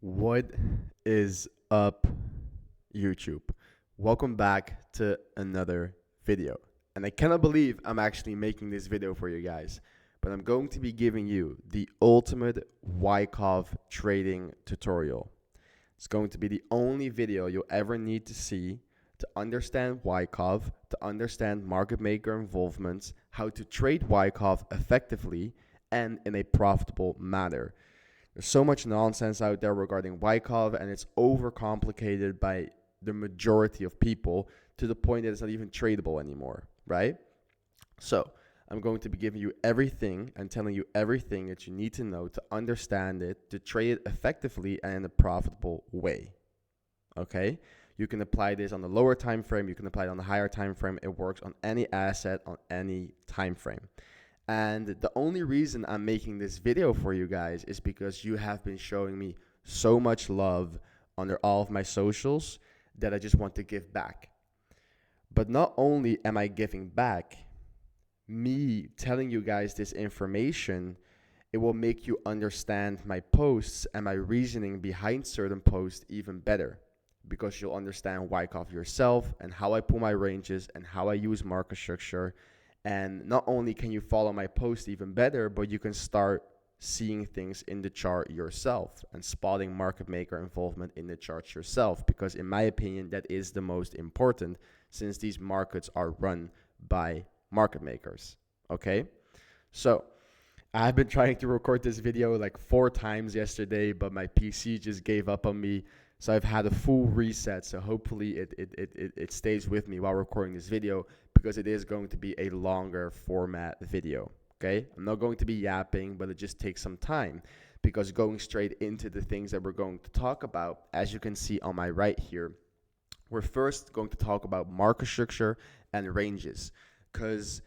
What is up, YouTube? Welcome back to another video. And I cannot believe I'm actually making this video for you guys, but I'm going to be giving you the ultimate Wyckoff trading tutorial. It's going to be the only video you'll ever need to see to understand Wyckoff, to understand market maker involvements, how to trade Wyckoff effectively and in a profitable manner. There's so much nonsense out there regarding Wyckoff, and it's overcomplicated by the majority of people to the point that it's not even tradable anymore, right? So I'm going to be giving you everything and telling you everything that you need to know to understand it, to trade it effectively and in a profitable way. Okay? You can apply this on the lower time frame, you can apply it on the higher time frame. It works on any asset on any time frame. And the only reason I'm making this video for you guys is because you have been showing me so much love under all of my socials that I just want to give back. But not only am I giving back, me telling you guys this information, it will make you understand my posts and my reasoning behind certain posts even better, because you'll understand Wyckoff yourself and how I pull my ranges and how I use market structure. And not only can you follow my post even better, but you can start seeing things in the chart yourself and spotting market maker involvement in the charts yourself, because in my opinion, that is the most important, since these markets are run by market makers. Okay? So I've been trying to record this video like 4 times yesterday, but my PC just gave up on me. So I've had a full reset. So hopefully it stays with me while recording this video, because it is going to be a longer format video. Okay? I'm not going to be yapping, but it just takes some time, because going straight into the things that we're going to talk about, as you can see on my right here, we're first going to talk about market structure and ranges, because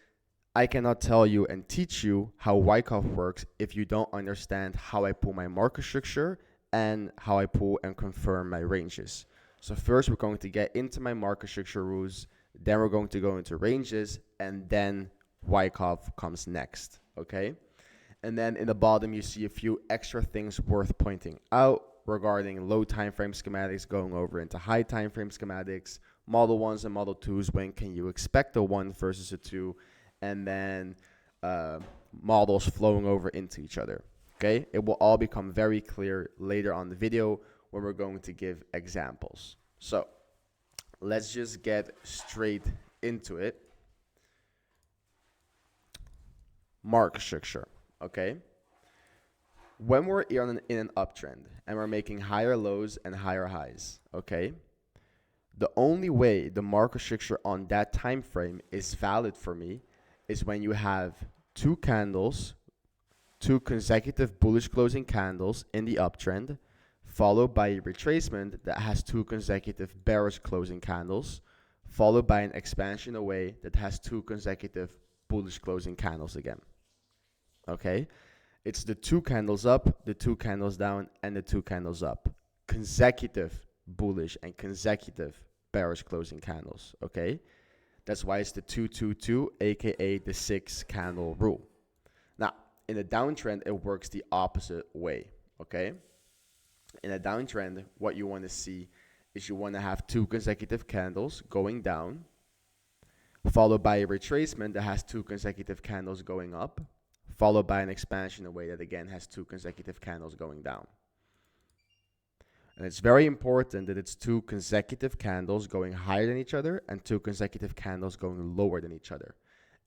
I cannot tell you and teach you how Wyckoff works if you don't understand how I pull my market structure and how I pull and confirm my ranges. So first we're going to get into my market structure rules, then we're going to go into ranges, and then Wyckoff comes next, okay? And then in the bottom you see a few extra things worth pointing out regarding low time frame schematics, going over into high time frame schematics, model 1s and model 2s, when can you expect a 1 versus a 2, and then models flowing over into each other. Okay, it will all become very clear later on the video when we're going to give examples. So let's just get straight into it. Market structure. Okay, when we're in an uptrend and we're making higher lows and higher highs, okay, the only way the market structure on that time frame is valid for me is when you have 2 candles, 2 consecutive bullish closing candles in the uptrend, followed by a retracement that has 2 consecutive bearish closing candles, followed by an expansion away that has 2 consecutive bullish closing candles again. Okay? It's the 2 candles up, the 2 candles down, and the 2 candles up. Consecutive bullish and consecutive bearish closing candles. Okay? That's why it's the 2-2-2, aka the 6 candle rule. Now, in a downtrend, it works the opposite way, okay? In a downtrend, what you want to see is you want to have 2 consecutive candles going down, followed by a retracement that has 2 consecutive candles going up, followed by an expansion away that again has 2 consecutive candles going down. And it's very important that it's 2 consecutive candles going higher than each other and 2 consecutive candles going lower than each other.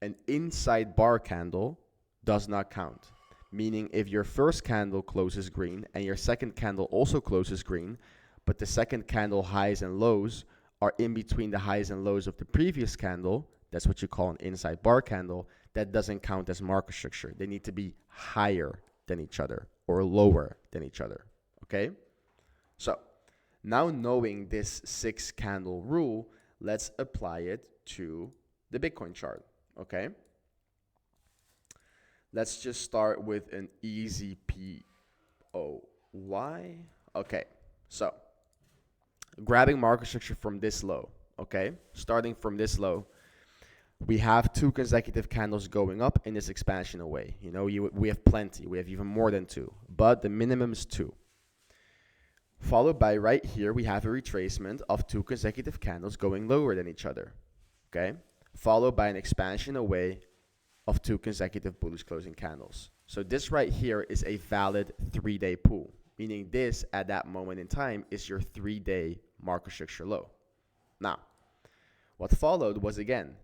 An inside bar candle does not count, meaning if your first candle closes green and your second candle also closes green, but the second candle highs and lows are in between the highs and lows of the previous candle, that's what you call an inside bar candle, that doesn't count as market structure. They need to be higher than each other or lower than each other, okay? So now knowing this 6 candle rule, let's apply it to the Bitcoin chart, okay? Let's just start with an easy POY. Okay, so grabbing market structure from this low, okay? Starting from this low, we have 2 consecutive candles going up in this expansion away. You know, we have plenty. We have even more than 2, but the minimum is 2. Followed by right here, we have a retracement of 2 consecutive candles going lower than each other, okay? Followed by an expansion away of 2 consecutive bullish closing candles. So this right here is a valid 3-day pull, meaning this at that moment in time is your 3-day market structure low. Now, what followed was, again,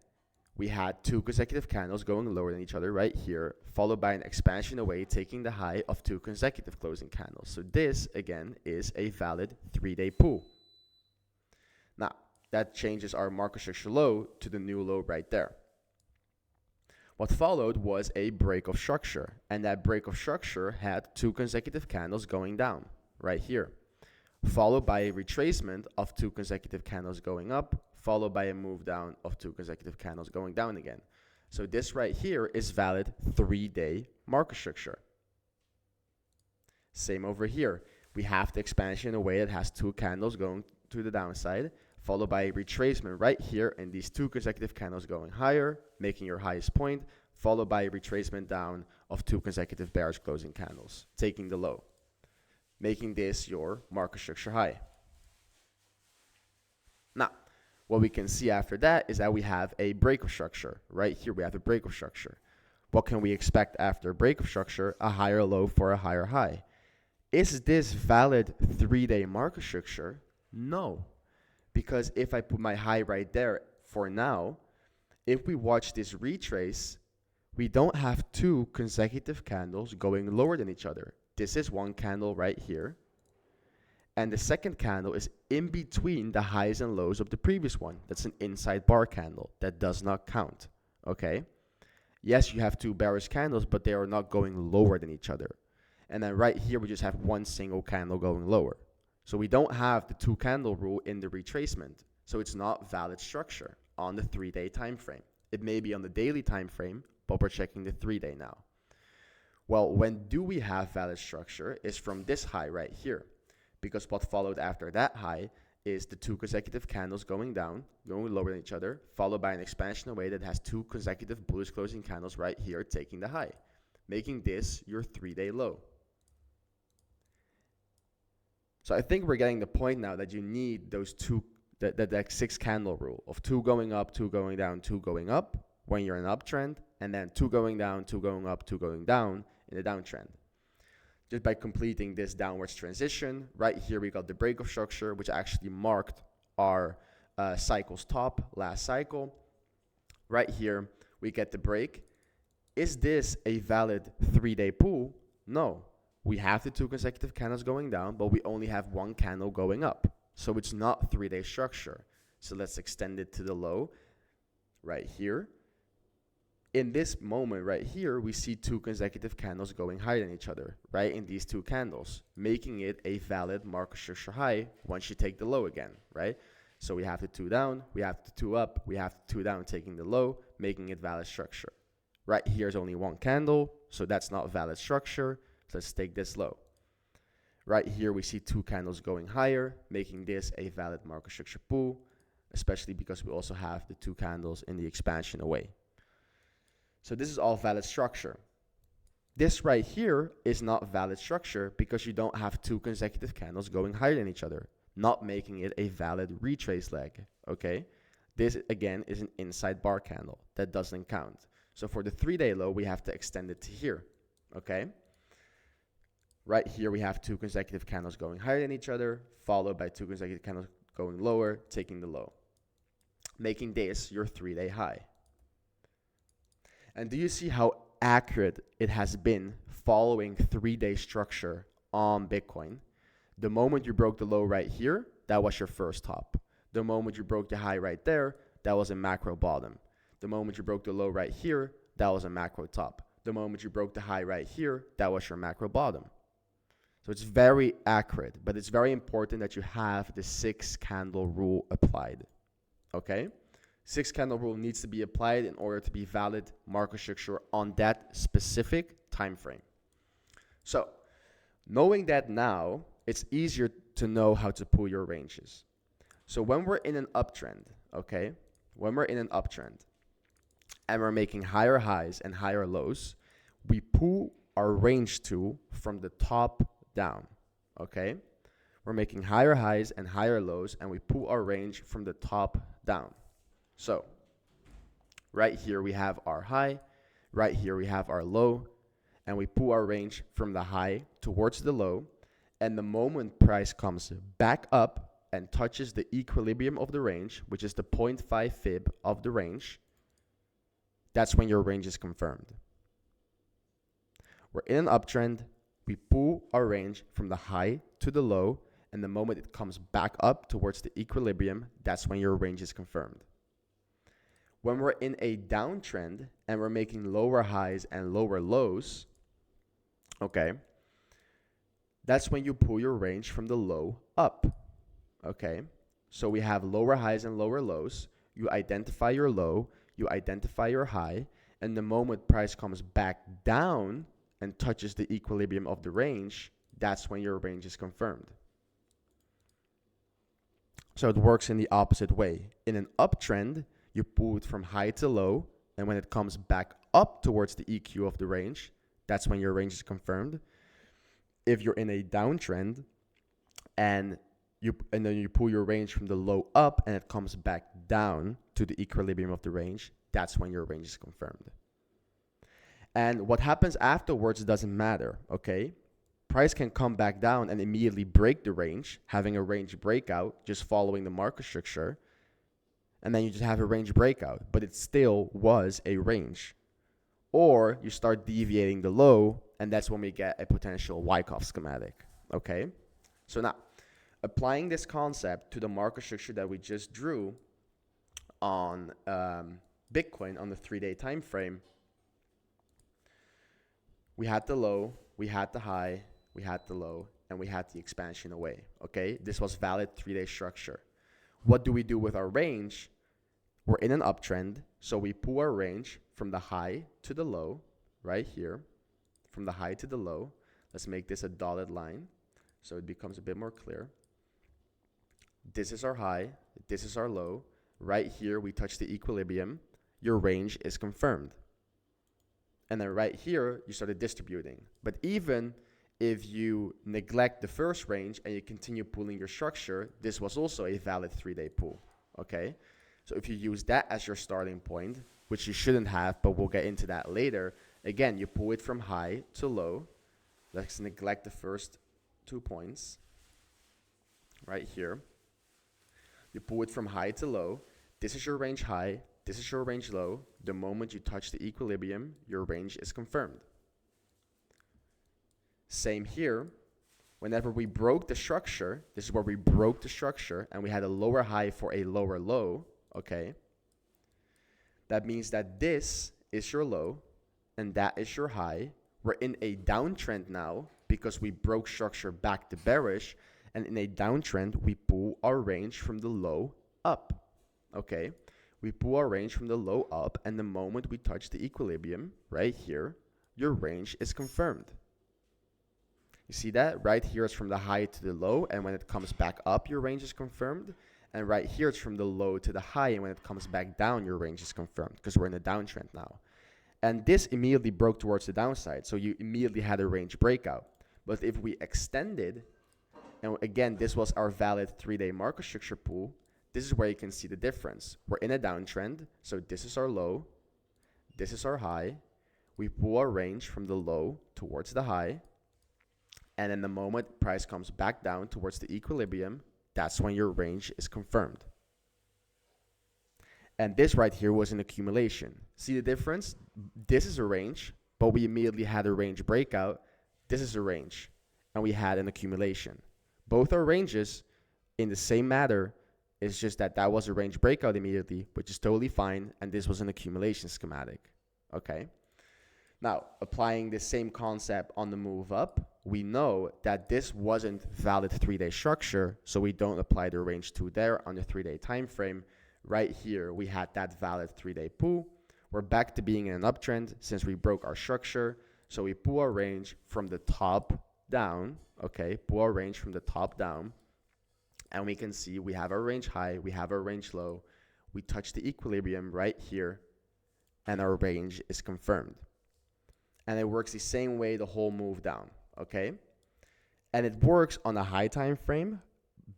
we had 2 consecutive candles going lower than each other right here, followed by an expansion away, taking the high of 2 consecutive closing candles. So this, again, is a valid 3-day pull. Now, that changes our market structure low to the new low right there. What followed was a break of structure, and that break of structure had 2 consecutive candles going down right here, followed by a retracement of 2 consecutive candles going up, followed by a move down of 2 consecutive candles going down again. So this right here is valid 3-day market structure. Same over here. We have the expansion away that has 2 candles going to the downside, followed by a retracement right here, and these 2 consecutive candles going higher, making your highest point, followed by a retracement down of 2 consecutive bearish closing candles, taking the low, making this your market structure high. Now, what we can see after that is that we have a break of structure. Right here, we have a break of structure. What can we expect after a break of structure? A higher low for a higher high. Is this valid 3-day market structure? No. Because if I put my high right there for now, if we watch this retrace, we don't have 2 consecutive candles going lower than each other. This is one candle right here. And the second candle is in between the highs and lows of the previous one. That's an inside bar candle. That does not count, okay? Yes, you have 2 bearish candles, but they are not going lower than each other. And then right here, we just have one single candle going lower. So we don't have the 2 candle rule in the retracement. So it's not valid structure on the 3-day time frame. It may be on the daily time frame, but we're checking the 3-day now. Well, when do we have valid structure is from this high right here. Because what followed after that high is the 2 consecutive candles going down, going lower than each other, followed by an expansion away that has 2 consecutive bullish closing candles right here taking the high, making this your 3-day low. So I think we're getting the point now that you need those 2, that 6 candle rule of 2 going up, 2 going down, 2 going up when you're in an uptrend, and then 2 going down, 2 going up, 2 going down in a downtrend. Just by completing this downwards transition, right here we got the break of structure, which actually marked our cycle's top last cycle. Right here, we get the break. Is this a valid 3-day pull? No. We have the 2 consecutive candles going down, but we only have 1 candle going up. So it's not 3-day structure. So let's extend it to the low right here. In this moment right here, we see 2 consecutive candles going higher than each other, right, in these 2 candles, making it a valid market structure high once you take the low again, right? So we have the 2 down, we have the 2 up, we have the 2 down taking the low, making it valid structure. Right here is only 1 candle, so that's not valid structure. So let's take this low. Right here, we see 2 candles going higher, making this a valid market structure pull, especially because we also have the 2 candles in the expansion away. So this is all valid structure. This right here is not valid structure because you don't have 2 consecutive candles going higher than each other, not making it a valid retrace leg, okay? This, again, is an inside bar candle. That doesn't count. So for the 3-day low, we have to extend it to here, okay? Right here, we have 2 consecutive candles going higher than each other, followed by 2 consecutive candles going lower, taking the low, making this your 3-day high. And do you see how accurate it has been following 3-day structure on Bitcoin? The moment you broke the low right here, that was your first top. The moment you broke the high right there, that was a macro bottom. The moment you broke the low right here, that was a macro top. The moment you broke the high right here, that was your macro bottom. So it's very accurate, but it's very important that you have the 6 candle rule applied, okay? 6 candle rule needs to be applied in order to be valid market structure on that specific time frame. So knowing that now, it's easier to know how to pull your ranges. So when we're in an uptrend, okay, when we're in an uptrend and we're making higher highs and higher lows, we pull our range tool from the top down, okay? We're making higher highs and higher lows, and we pull our range from the top down. So right here we have our high, right here we have our low, and we pull our range from the high towards the low, and the moment price comes back up and touches the equilibrium of the range, which is the 0.5 fib of the range, that's when your range is confirmed. We're in an uptrend, we pull our range from the high to the low, and the moment it comes back up towards the equilibrium, that's when your range is confirmed. When we're in a downtrend and we're making lower highs and lower lows, okay, that's when you pull your range from the low up, okay? So we have lower highs and lower lows. You identify your low, you identify your high, and the moment price comes back down and touches the equilibrium of the range, that's when your range is confirmed. So it works in the opposite way. In an uptrend, you pull it from high to low, and when it comes back up towards the EQ of the range, that's when your range is confirmed. If you're in a downtrend and then you pull your range from the low up and it comes back down to the equilibrium of the range, that's when your range is confirmed. And what happens afterwards doesn't matter, okay? Price can come back down and immediately break the range, having a range breakout, just following the market structure, and then you just have a range breakout, but it still was a range. Or you start deviating the low, and that's when we get a potential Wyckoff schematic, okay? So now, applying this concept to the market structure that we just drew on Bitcoin on the 3-day time frame, we had the low, we had the high, we had the low, and we had the expansion away, okay? This was valid 3-day structure. What do we do with our range? We're in an uptrend, so we pull our range from the high to the low, right here, from the high to the low. Let's make this a dotted line so it becomes a bit more clear. This is our high, this is our low. Right here, we touch the equilibrium. Your range is confirmed. And then right here, you started distributing. But even if you neglect the first range and you continue pulling your structure, this was also a valid 3-day pull, okay? So if you use that as your starting point, which you shouldn't have, but we'll get into that later, again, you pull it from high to low. Let's neglect the first 2 points right here. You pull it from high to low. This is your range high. This is your range low. The moment you touch the equilibrium, your range is confirmed. Same here. Whenever we broke the structure, this is where we broke the structure and we had a lower high for a lower low, okay? That means that this is your low and that is your high. We're in a downtrend now because we broke structure back to bearish, and in a downtrend, we pull our range from the low up, okay? We pull our range from the low up, and the moment we touch the equilibrium right here, your range is confirmed. You see that? Right here it's from the high to the low, and when it comes back up, your range is confirmed. And right here it's from the low to the high, and when it comes back down, your range is confirmed because we're in a downtrend now. And this immediately broke towards the downside, so you immediately had a range breakout. But if we extended, and again, this was our valid 3-day market structure pool, this is where you can see the difference. We're in a downtrend, so this is our low, this is our high. We pull our range from the low towards the high, and then the moment price comes back down towards the equilibrium, that's when your range is confirmed. And this right here was an accumulation. See the difference? This is a range, but we immediately had a range breakout. This is a range, and we had an accumulation. Both are ranges in the same matter. It's just that that was a range breakout immediately, which is totally fine, and this was an accumulation schematic, okay? Now, applying the same concept on the move up, we know that this wasn't valid 3-day structure, so we don't apply the range 2 there on the 3-day time frame. Right here, we had that valid 3-day pull. We're back to being in an uptrend since we broke our structure, so we pull our range from the top down, okay? Pull our range from the top down, and we can see we have our range high, we have our range low. We touch the equilibrium right here, and our range is confirmed. And it works the same way the whole move down, okay? And it works on a high time frame,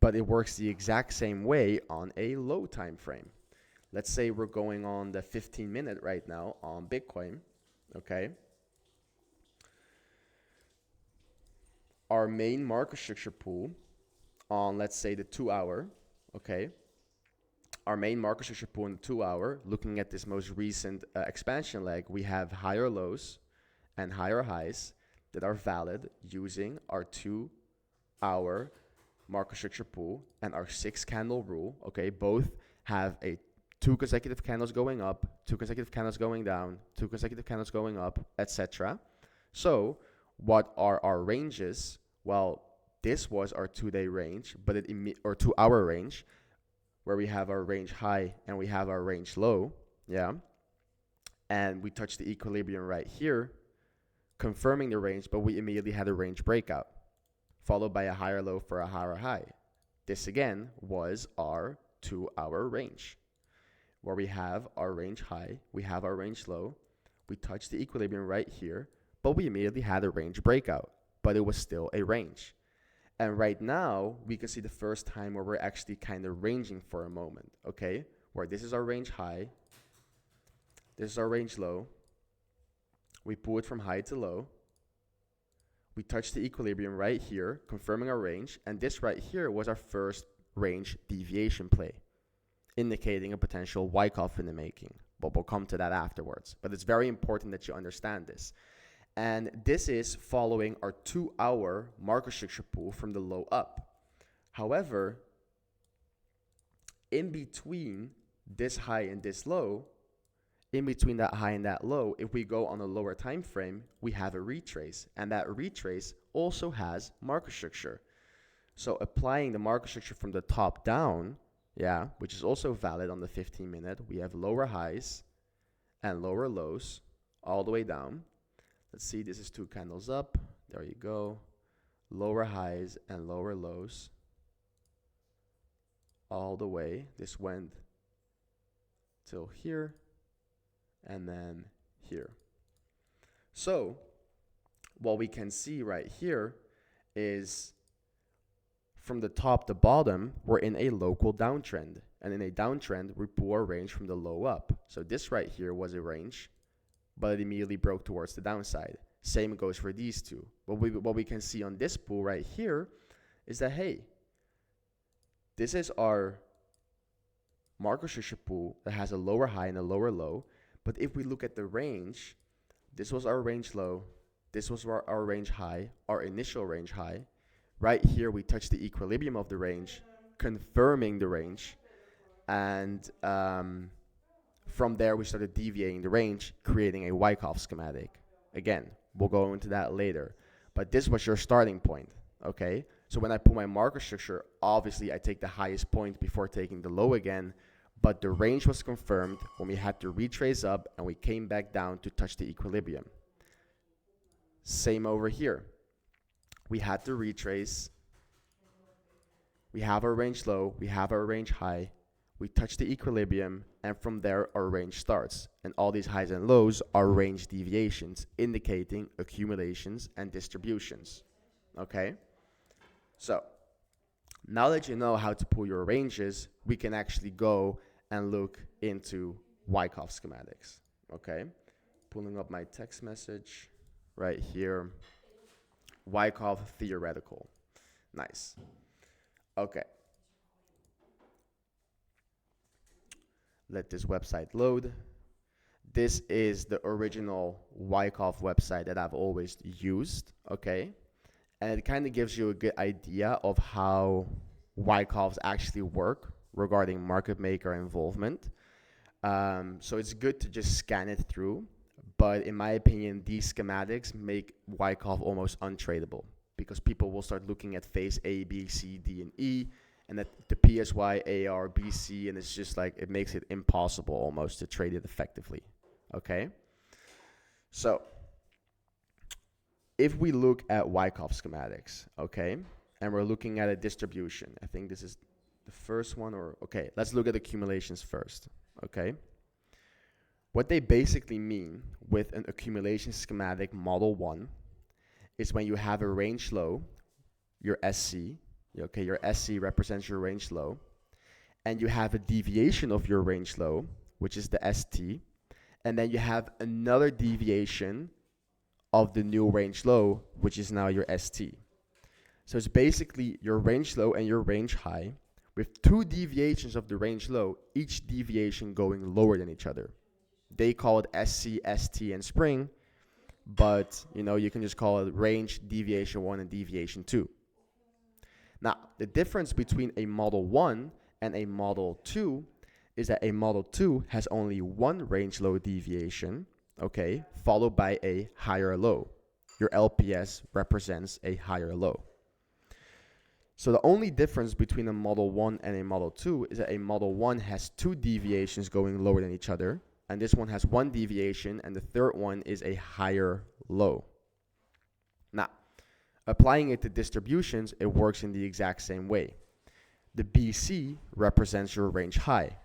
but it works the exact same way on a low time frame. Let's say we're going on the 15-minute right now on Bitcoin, okay? Our main market structure pool on, let's say, the 2 hour, okay? Our main market structure pool in the 2 hour, looking at this most recent expansion leg, we have higher lows and higher highs that are valid using our 2 hour market structure pool and our 6 candle rule, okay? Both have a 2 consecutive candles going up, 2 consecutive candles going down, 2 consecutive candles going up, etc. So what are our ranges? Well, this was our 2-day range, but or 2 hour range, where we have our range high and we have our range low, yeah? And we touched the equilibrium right here, confirming the range, but we immediately had a range breakout, followed by a higher low for a higher high. This again was our 2 hour range, where we have our range high, we have our range low, we touched the equilibrium right here, but we immediately had a range breakout, but it was still a range. And right now, we can see the first time where we're actually kind of ranging for a moment, okay? Where this is our range high, this is our range low, we pull it from high to low, we touch the equilibrium right here, confirming our range, and this right here was our first range deviation play, indicating a potential Wyckoff in the making. But we'll come to that afterwards. But it's very important that you understand this. And this is following our 2 hour market structure pool from the low up. However, in between this high and this low, in between that high and that low, if we go on a lower time frame, we have a retrace, and that retrace also has market structure. So applying the market structure from the top down, yeah, which is also valid on the 15-minute, we have lower highs and lower lows all the way down. Let's see, this is 2 candles up. There you go. Lower highs and lower lows all the way. This went till here and then here. So what we can see right here is from the top to bottom, we're in a local downtrend. And in a downtrend, we pull our range from the low up. So this right here was a range, but it immediately broke towards the downside. Same goes for these two. What we can see on this pool right here is that, hey, this is our market structure pool that has a lower high and a lower low. But if we look at the range, this was our range low, this was our range high, our initial range high. Right here, we touched the equilibrium of the range, confirming the range. And from there, we started deviating the range, creating a Wyckoff schematic. Again, we'll go into that later. But this was your starting point, okay? So when I pull my market structure, obviously I take the highest point before taking the low again. But the range was confirmed when we had to retrace up and we came back down to touch the equilibrium. Same over here. We had to retrace. We have our range low, we have our range high, we touch the equilibrium, and from there our range starts. And all these highs and lows are range deviations, indicating accumulations and distributions. Okay? So, now that you know how to pull your ranges, we can actually go and look into Wyckoff schematics. Okay? Pulling up my text message right here. Wyckoff theoretical. Nice. Okay. Let this website load. This is the original Wyckoff website that I've always used, okay? And it kind of gives you a good idea of how Wyckoffs actually work regarding market maker involvement. So it's good to just scan it through. But in my opinion, these schematics make Wyckoff almost untradeable because people will start looking at phase A, B, C, D, and E, and at the PSY, AR, BC, and it's just like it makes it impossible almost to trade it effectively. Okay? So, if we look at Wyckoff schematics, okay, and we're looking at a distribution, I think this is the first one, or okay, let's look at accumulations first, okay? What they basically mean with an accumulation schematic model 1 is when you have a range low your SC. Okay, your SC represents your range low. And you have a deviation of your range low, which is the ST. And then you have another deviation of the new range low, which is now your ST. So it's basically your range low and your range high with two deviations of the range low, each deviation going lower than each other. They call it SC, ST, and spring, but you can just call it range, deviation 1, and deviation 2. Now, the difference between a Model 1 and a Model 2 is that a Model 2 has only one range low deviation, okay, followed by a higher low. Your LPS represents a higher low. So the only difference between a Model 1 and a Model 2 is that a Model 1 has two deviations going lower than each other, and this one has one deviation, and the third one is a higher low. Now, applying it to distributions, it works in the exact same way. The BC represents your range high.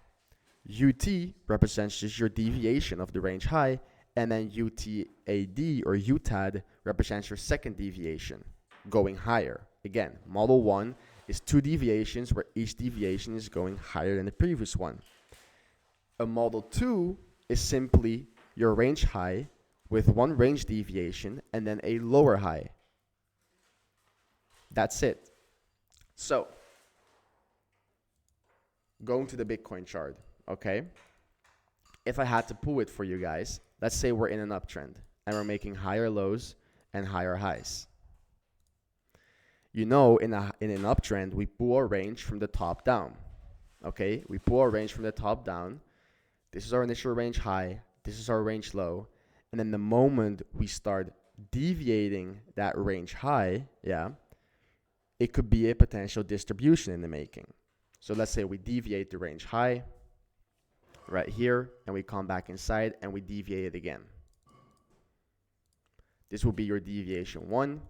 UT represents just your deviation of the range high, and then UTAD or UTAD represents your second deviation going higher. Again, Model 1 is two deviations where each deviation is going higher than the previous one. A Model 2 is simply your range high with one range deviation and then a lower high. That's it. So, going to the Bitcoin chart, okay? If I had to pull it for you guys, let's say we're in an uptrend and we're making higher lows and higher highs. In an uptrend, we pull our range from the top down, okay? We pull our range from the top down. This is our initial range high. This is our range low. And then the moment we start deviating that range high, it could be a potential distribution in the making. So let's say we deviate the range high right here, and we come back inside and we deviate it again. This will be your deviation 1.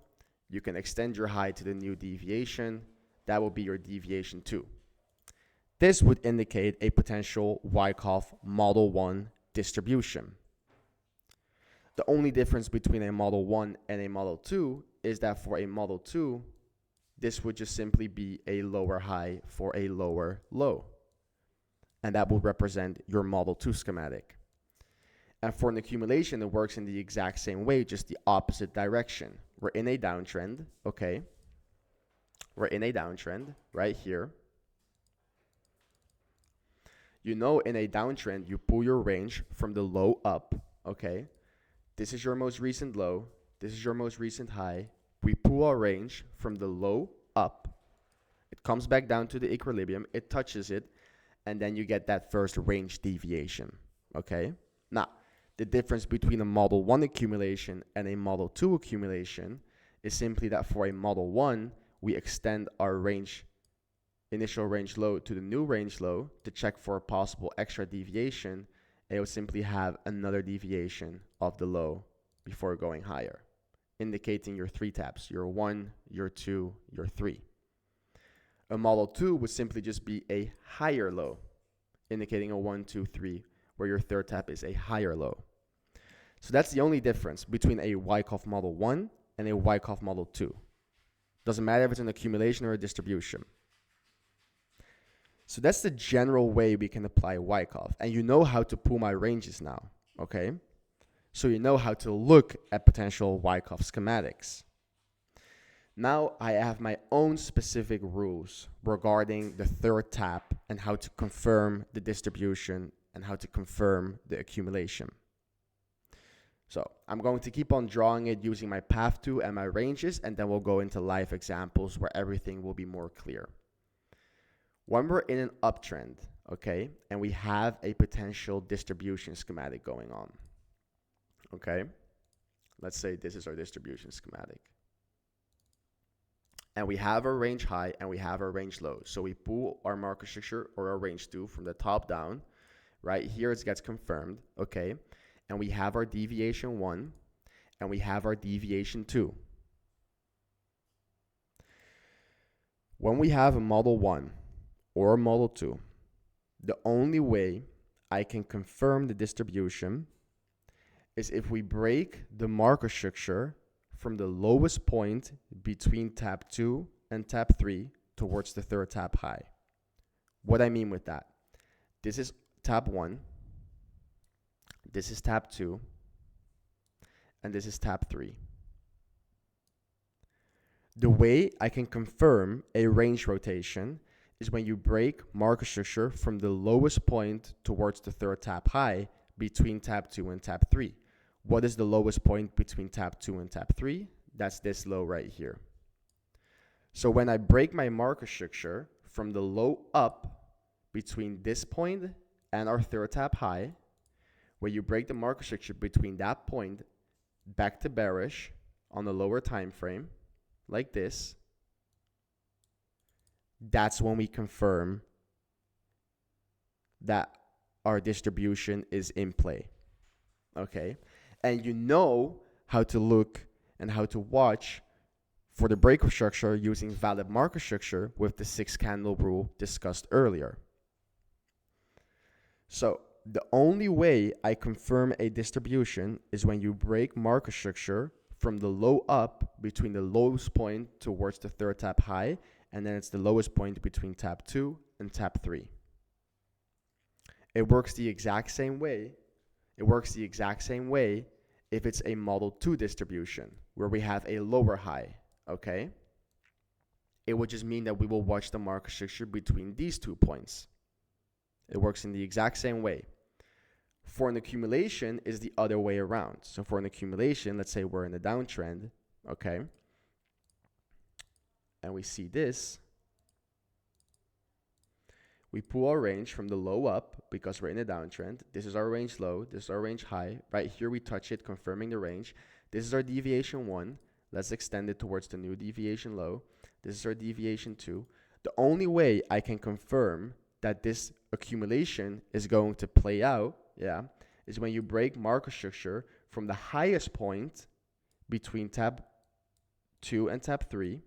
You can extend your high to the new deviation. That will be your deviation 2. This would indicate a potential Wyckoff Model 1 distribution. The only difference between a Model 1 and a Model 2 is that for a Model 2, this would just simply be a lower high for a lower low. And that will represent your Model 2 schematic. And for an accumulation, it works in the exact same way, just the opposite direction. We're in a downtrend, okay? We're in a downtrend right here. In a downtrend, you pull your range from the low up, okay? This is your most recent low. This is your most recent high. We pull our range from the low up. It comes back down to the equilibrium. It touches it. And then you get that first range deviation, okay? Now, the difference between a Model 1 accumulation and a Model 2 accumulation is simply that for a Model 1, we extend our initial range low to the new range low to check for a possible extra deviation. It will simply have another deviation of the low before going higher, indicating your 3 taps, your 1, your 2, your 3. A Model 2 would simply just be a higher low, indicating a 1, 2, 3, where your third tap is a higher low. So that's the only difference between a Wyckoff Model 1 and a Wyckoff Model 2. Doesn't matter if it's an accumulation or a distribution. So that's the general way we can apply Wyckoff. And you know how to pull my ranges now, okay? So you know how to look at potential Wyckoff schematics. Now I have my own specific rules regarding the third tap and how to confirm the distribution and how to confirm the accumulation. So I'm going to keep on drawing it using my path to and my ranges, and then we'll go into live examples where everything will be more clear. When we're in an uptrend, okay, and we have a potential distribution schematic going on, okay, let's say this is our distribution schematic. And we have our range high and we have our range low. So we pull our market structure or our range 2 from the top down. Right here it gets confirmed, okay? And we have our deviation 1 and we have our deviation 2. When we have a Model 1 or a Model 2, the only way I can confirm the distribution is if we break the market structure from the lowest point between tab 2 and tab 3 towards the third tab high. What I mean with that, this is tab 1, this is tab 2, and this is tab 3. The way I can confirm a range rotation is when you break marker structure from the lowest point towards the third tab high between tab 2 and tab 3. What is the lowest point between tab 2 and tab 3? That's this low right here. So when I break my marker structure from the low up between this point and our third tab high, where you break the marker structure between that point back to bearish on the lower time frame, like this, that's when we confirm that our distribution is in play. Okay? And you know how to look and how to watch for the breakout structure using valid marker structure with the 6 candle rule discussed earlier. So the only way I confirm a distribution is when you break marker structure from the low up between the lowest point towards the third tab high, and then it's the lowest point between tab 2 and tab 3. It works the exact same way. It works the exact same way if it's a model 2 distribution where we have a lower high, okay? It would just mean that we will watch the marker structure between these 2 points. It works in the exact same way. For an accumulation is the other way around. So for an accumulation, let's say we're in a downtrend, okay? And we see this. We pull our range from the low up because we're in a downtrend. This is our range low. This is our range high. Right here we touch it, confirming the range. This is our deviation 1. Let's extend it towards the new deviation low. This is our deviation 2. The only way I can confirm that this accumulation is going to play out, is when you break marker structure from the highest point between tab 2 and tab 3.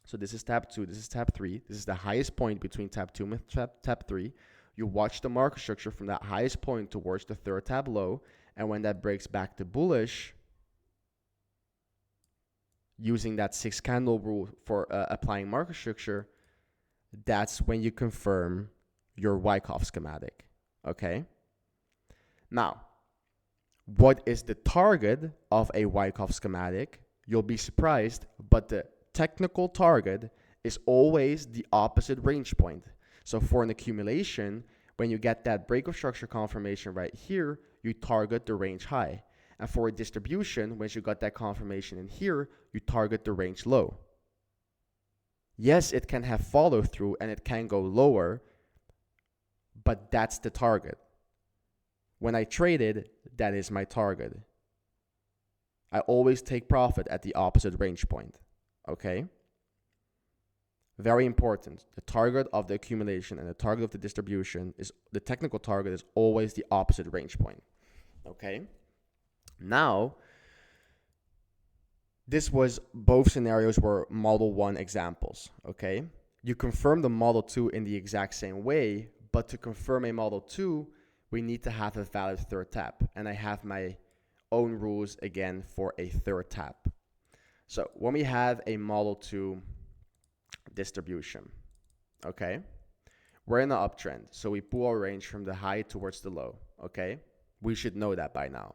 So this is tab 2, this is tab 3. This is the highest point between tab 2 and tab 3. You watch the marker structure from that highest point towards the third tab low, and when that breaks back to bullish, using that 6 candle rule for applying marker structure, that's when you confirm your Wyckoff schematic, okay? Now, what is the target of a Wyckoff schematic? You'll be surprised, but the technical target is always the opposite range point. So for an accumulation, when you get that breakout structure confirmation right here, you target the range high. And for a distribution, once you got that confirmation in here, you target the range low. Yes, it can have follow through and it can go lower, but that's the target. When I traded, that is my target. I always take profit at the opposite range point. Okay? Very important. The target of the accumulation and the target of the distribution is, the technical target is always the opposite range point. Okay? Now, this was both scenarios were model 1 examples. Okay? You confirm the model 2 in the exact same way, but to confirm a model 2, we need to have a valid third tap. And I have my own rules again for a third tap. So when we have a model 2 distribution, okay, we're in an uptrend. So we pull our range from the high towards the low, okay? We should know that by now.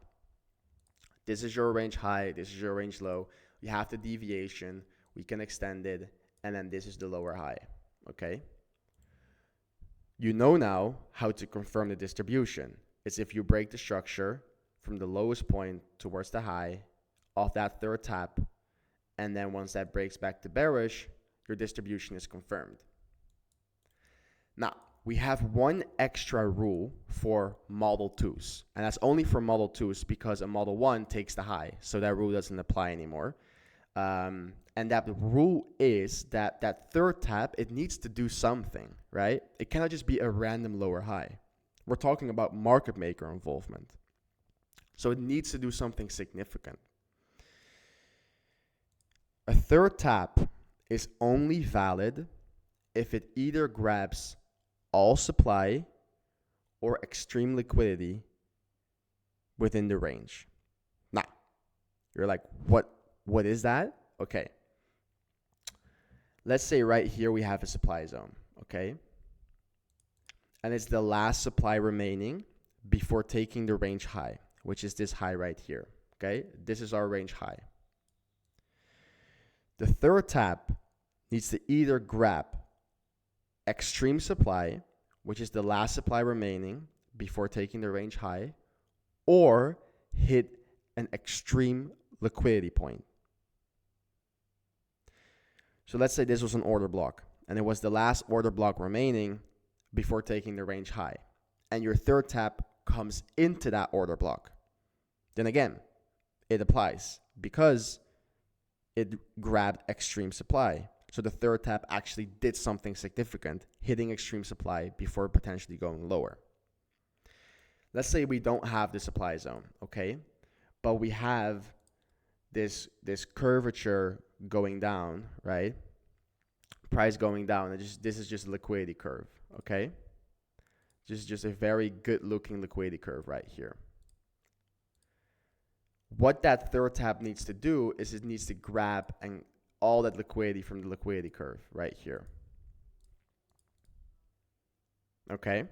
This is your range high, this is your range low. You have the deviation, we can extend it, and then this is the lower high, okay? You know now how to confirm the distribution. It's if you break the structure from the lowest point towards the high of that third tap, and then once that breaks back to bearish, your distribution is confirmed. Now, we have one extra rule for model 2s, and that's only for model 2s because a model 1 takes the high, so that rule doesn't apply anymore. And that rule is that that third tap, it needs to do something, right? It cannot just be a random lower high. We're talking about market maker involvement. So it needs to do something significant. A third tap is only valid if it either grabs all supply or extreme liquidity within the range. Now, you're like, what what is that? Okay. Let's say right here we have a supply zone, okay? And it's the last supply remaining before taking the range high, which is this high right here, okay? This is our range high. The third tap needs to either grab extreme supply, which is the last supply remaining before taking the range high, or hit an extreme liquidity point. So let's say this was an order block, and it was the last order block remaining before taking the range high, and your third tap comes into that order block. Then again, it applies because it grabbed extreme supply. So the third tap actually did something significant, hitting extreme supply before potentially going lower. Let's say we don't have the supply zone, okay? But we have this curvature going down, right? Price going down. This is just a liquidity curve, okay? Just a very good looking liquidity curve right here. What that third tap needs to do is it needs to grab and all that liquidity from the liquidity curve right here. Okay?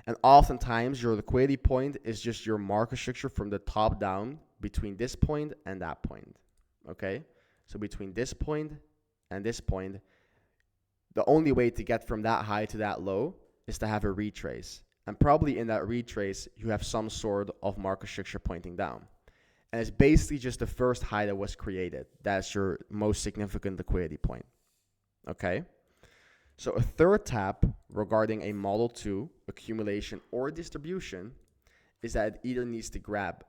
And oftentimes your liquidity point is just your market structure from the top down between this point and that point. Okay? So between this point and this point, the only way to get from that high to that low is to have a retrace. And probably in that retrace, you have some sort of market structure pointing down. And it's basically just the first high that was created. That's your most significant liquidity point. Okay? So a third tap regarding a Model 2 accumulation or distribution is that it either needs to grab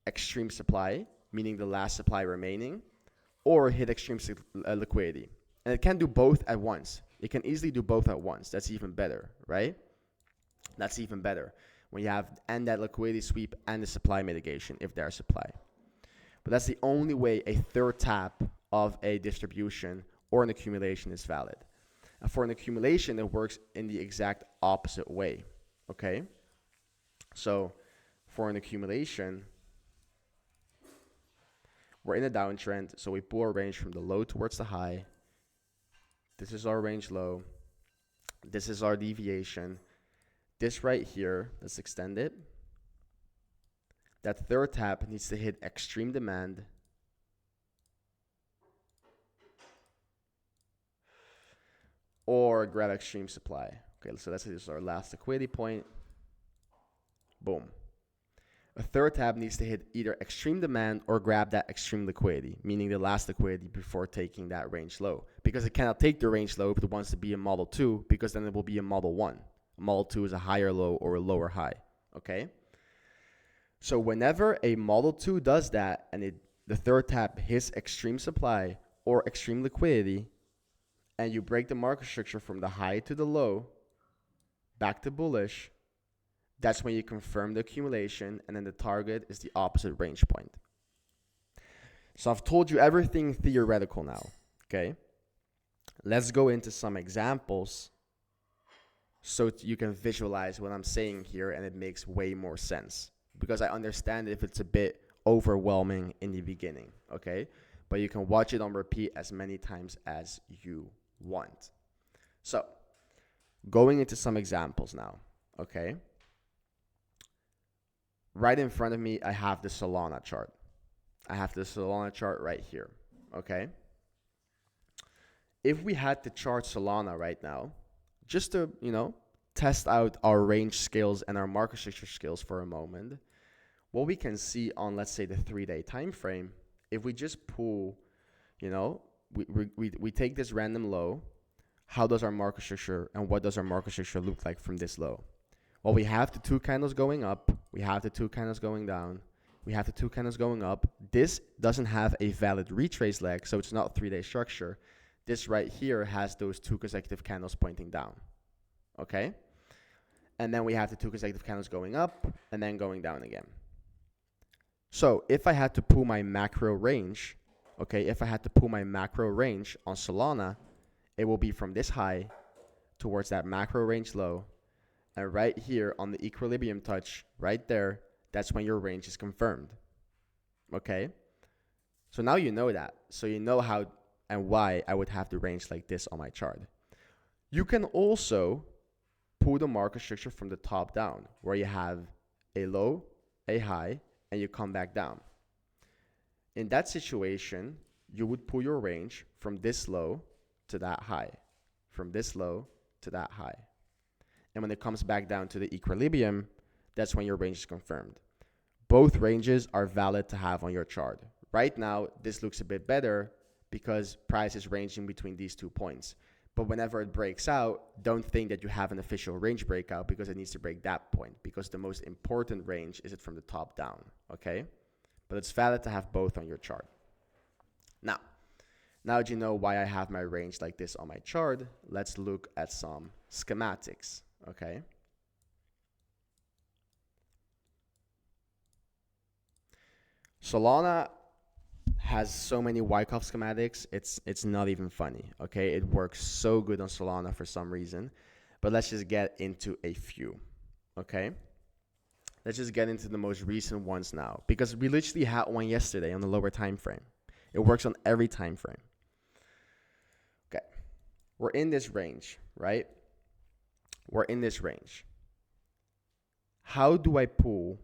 extreme supply, meaning the last supply remaining, or hit extreme liquidity. And it can do both at once. It can easily do both at once. That's even better, right? That's even better when you have and that liquidity sweep and the supply mitigation if there's supply. But that's the only way a third tap of a distribution or an accumulation is valid. And for an accumulation, it works in the exact opposite way, okay? So for an accumulation, we're in a downtrend, so we pull our range from the low towards the high. This is our range low. This is our deviation. This right here, let's extend it. That third tap needs to hit extreme demand. Or grab extreme supply. Okay, so let's say this is our last liquidity point. Boom. A third tap needs to hit either extreme demand or grab that extreme liquidity, meaning the last liquidity before taking that range low. Because it cannot take the range low if it wants to be a Model 2, because then it will be a Model 1. A Model 2 is a higher low or a lower high, okay? So whenever a Model 2 does that and the third tap hits extreme supply or extreme liquidity, and you break the market structure from the high to the low, back to bullish, that's when you confirm the accumulation, and then the target is the opposite range point. So I've told you everything theoretical now, okay? Let's go into some examples so you can visualize what I'm saying here, and it makes way more sense. Because I understand if it's a bit overwhelming in the beginning, okay? But you can watch it on repeat as many times as you want. So, going into some examples now, okay? Right in front of me, I have the Solana chart. I have the Solana chart right here, okay? If we had to chart Solana right now, just to, test out our range skills and our market structure skills for a moment, what we can see on, let's say, the 3-day time frame, if we just pull, we take this random low, how does our market structure and what does our market structure look like from this low? Well, we have the two candles going up, we have the two candles going down, we have the two candles going up. This doesn't have a valid retrace leg, so it's not 3-day structure. This right here has those two consecutive candles pointing down, okay? And then we have the two consecutive candles going up and then going down again. So if I had to pull my macro range, okay, if I had to pull my macro range on Solana, it will be from this high towards that macro range low. And right here on the equilibrium touch, right there, that's when your range is confirmed. Okay? So now you know that. So you know how and why I would have the range like this on my chart. You can also pull the market structure from the top down, where you have a low, a high, and you come back down. In that situation, you would pull your range from this low to that high, from this low to that high. And when it comes back down to the equilibrium, that's when your range is confirmed. Both ranges are valid to have on your chart. Right now, this looks a bit better because price is ranging between these 2 points. But whenever it breaks out, don't think that you have an official range breakout because it needs to break that point, because the most important range is it from the top down, okay? But it's valid to have both on your chart. Now that you know why I have my range like this on my chart, let's look at some schematics, okay? Solana has so many Wyckoff schematics, it's not even funny, okay? It works so good on Solana for some reason, but let's just get into a few, okay? Let's just get into the most recent ones now, because we literally had one yesterday on the lower time frame. It works on every time frame. Okay, we're in this range, right? We're in this range. How do I pull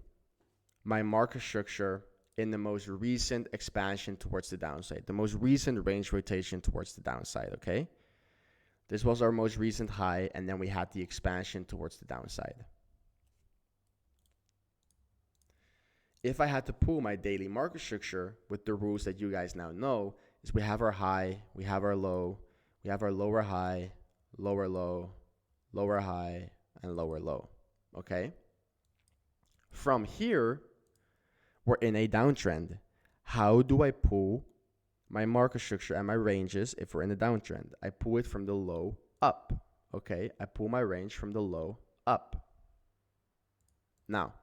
my market structure in the most recent expansion towards the downside, the most recent range rotation towards the downside, okay? This was our most recent high, and then we had the expansion towards the downside. If I had to pull my daily market structure with the rules that you guys now know, is we have our high, we have our low, we have our lower high, lower low, lower high, and lower low, okay? From here, we're in a downtrend. How do I pull my market structure and my ranges if we're in a downtrend? I pull it from the low up, okay? I pull my range from the low up. Now,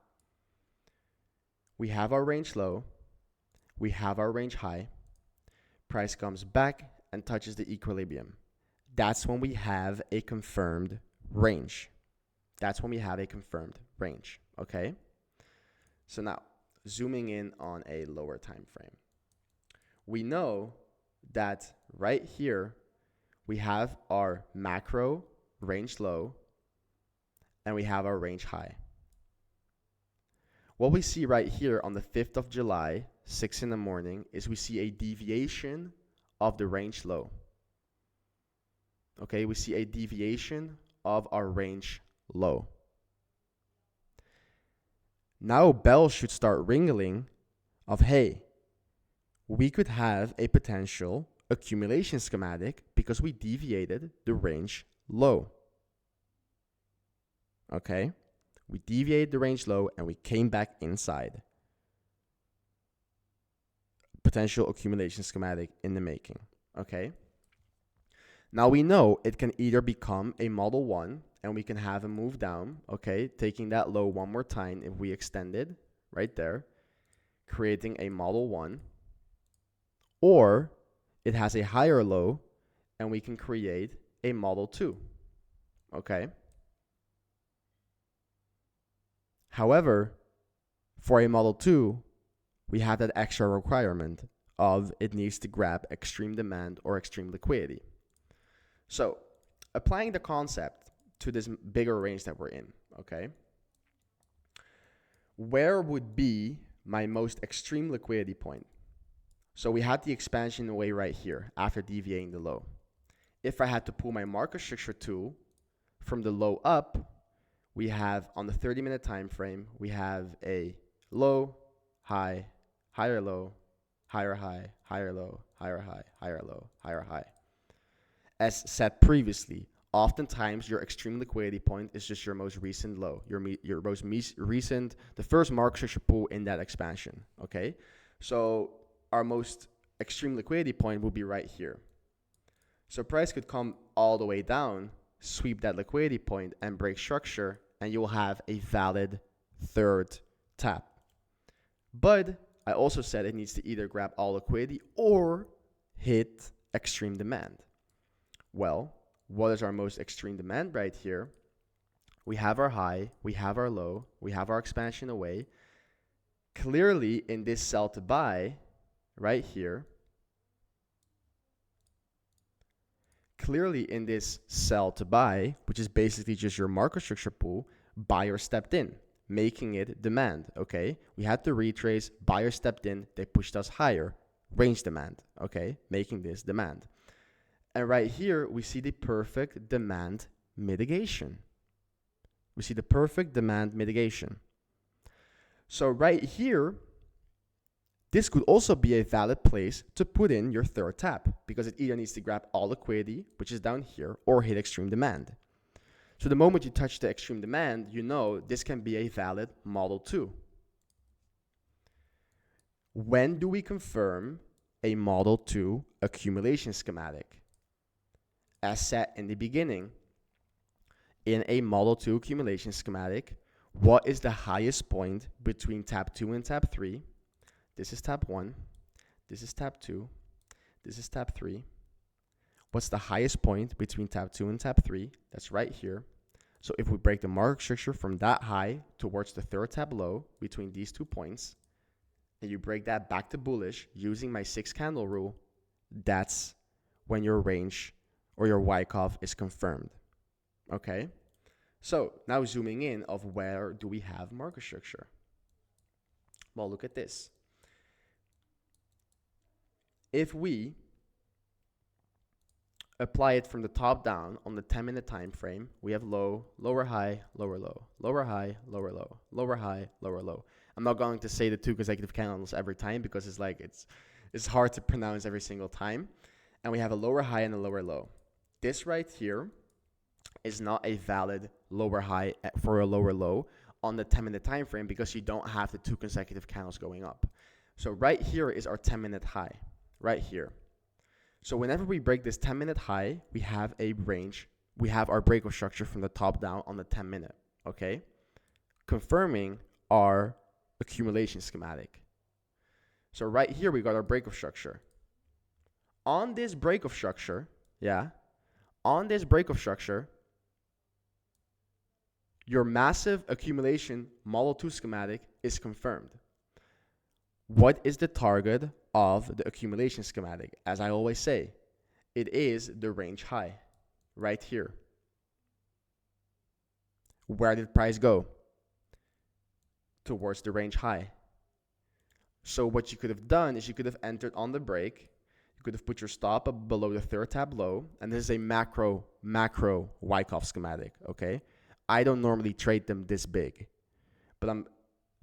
we have our range low, we have our range high, price comes back and touches the equilibrium. That's when we have a confirmed range. That's when we have a confirmed range, okay? So now, zooming in on a lower time frame. We know that right here, we have our macro range low, and we have our range high. What we see right here on the 5th of July, 6 in the morning, is we see a deviation of the range low. Okay, we see a deviation of our range low. Now bells should start ringing of, hey, we could have a potential accumulation schematic because we deviated the range low. Okay? We deviated the range low and we came back inside. Potential accumulation schematic in the making. Okay? Now we know it can either become a model 1 and we can have a move down, okay, taking that low one more time if we extended right there, creating a model 1, or it has a higher low and we can create a model 2, okay? However, for a model 2, we have that extra requirement of it needs to grab extreme demand or extreme liquidity. So, applying the concept to this bigger range that we're in, okay? Where would be my most extreme liquidity point? So we had the expansion away right here after deviating the low. If I had to pull my market structure tool from the low up, we have on the 30-minute time frame, we have a low, high, higher low, higher high, higher low, higher high, higher low, higher high. As said previously, oftentimes your extreme liquidity point is just your most recent low, your most recent, the first market structure pull in that expansion, okay? So our most extreme liquidity point will be right here. So price could come all the way down, sweep that liquidity point and break structure, and you will have a valid third tap. But I also said it needs to either grab all liquidity or hit extreme demand. Well, what is our most extreme demand right here? We have our high, we have our low, we have our expansion away. Clearly in this sell to buy right here, clearly in this sell to buy, which is basically just your market structure pool, buyer stepped in, making it demand, okay? We had to retrace, buyer stepped in, they pushed us higher, range demand, okay? Making this demand. And right here, we see the perfect demand mitigation. We see the perfect demand mitigation. So right here, this could also be a valid place to put in your third tap because it either needs to grab all liquidity, which is down here, or hit extreme demand. So the moment you touch the extreme demand, you know this can be a valid model 2. When do we confirm a model 2 accumulation schematic? As set in the beginning, in a model 2 accumulation schematic, what is the highest point between tap 2 and tap 3? This is tap 1. This is tap 2. This is tap 3. What's the highest point between tap 2 and tap 3? That's right here. So if we break the market structure from that high towards the third tap low between these 2 points, and you break that back to bullish using my 6 candle rule, that's when your range or your Wyckoff is confirmed. Okay? So now zooming in of where do we have market structure? Well, look at this. If we apply it from the top down on the 10-minute time frame, we have low, lower high, lower low, lower high, lower low, lower high, lower low. I'm not going to say the 2 consecutive candles every time because it's hard to pronounce every single time. And we have a lower high and a lower low. This right here is not a valid lower high for a lower low on the 10-minute time frame because you don't have the 2 consecutive candles going up. So right here is our 10-minute high, right here. So whenever we break this 10-minute high, we have a range. We have our breakout structure from the top down on the 10-minute, okay? Confirming our accumulation schematic. So right here, we got our breakout structure. On this breakout structure, on this breakout structure, your massive accumulation Model 2 schematic is confirmed. What is the target of the accumulation schematic? As I always say, it is the range high right here. Where did price go? Towards the range high. So what you could have done is you could have entered on the break. You could have put your stop up below the third tab low. And this is a macro Wyckoff schematic, okay? I don't normally trade them this big, but I'm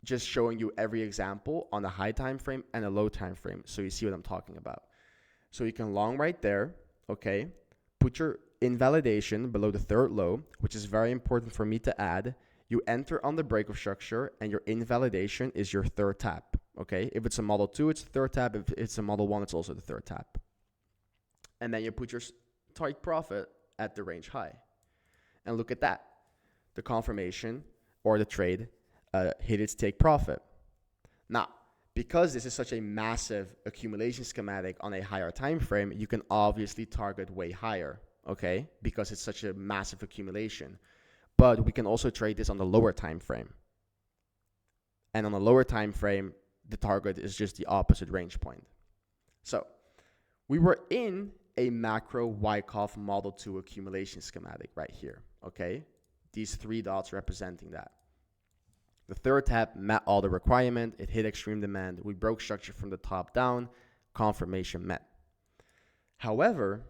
just showing you every example on a high time frame and a low time frame so you see what I'm talking about. So you can long right there, okay? Put your invalidation below the third low, which is very important for me to add. You enter on the breakout structure and your invalidation is your third tap, okay? If it's a Model 2, it's the third tap. If it's a Model 1, it's also the third tap. And then you put your target profit at the range high. And look at that. The confirmation or the trade hit its take profit. Now, because this is such a massive accumulation schematic on a higher time frame, you can obviously target way higher, okay? Because it's such a massive accumulation. But we can also trade this on the lower time frame. And on the lower time frame, the target is just the opposite range point. So we were in a macro Wyckoff Model 2 accumulation schematic right here, okay? These 3 dots representing that. The third tap met all the requirement. It hit extreme demand. We broke structure from the top down. Confirmation met. However,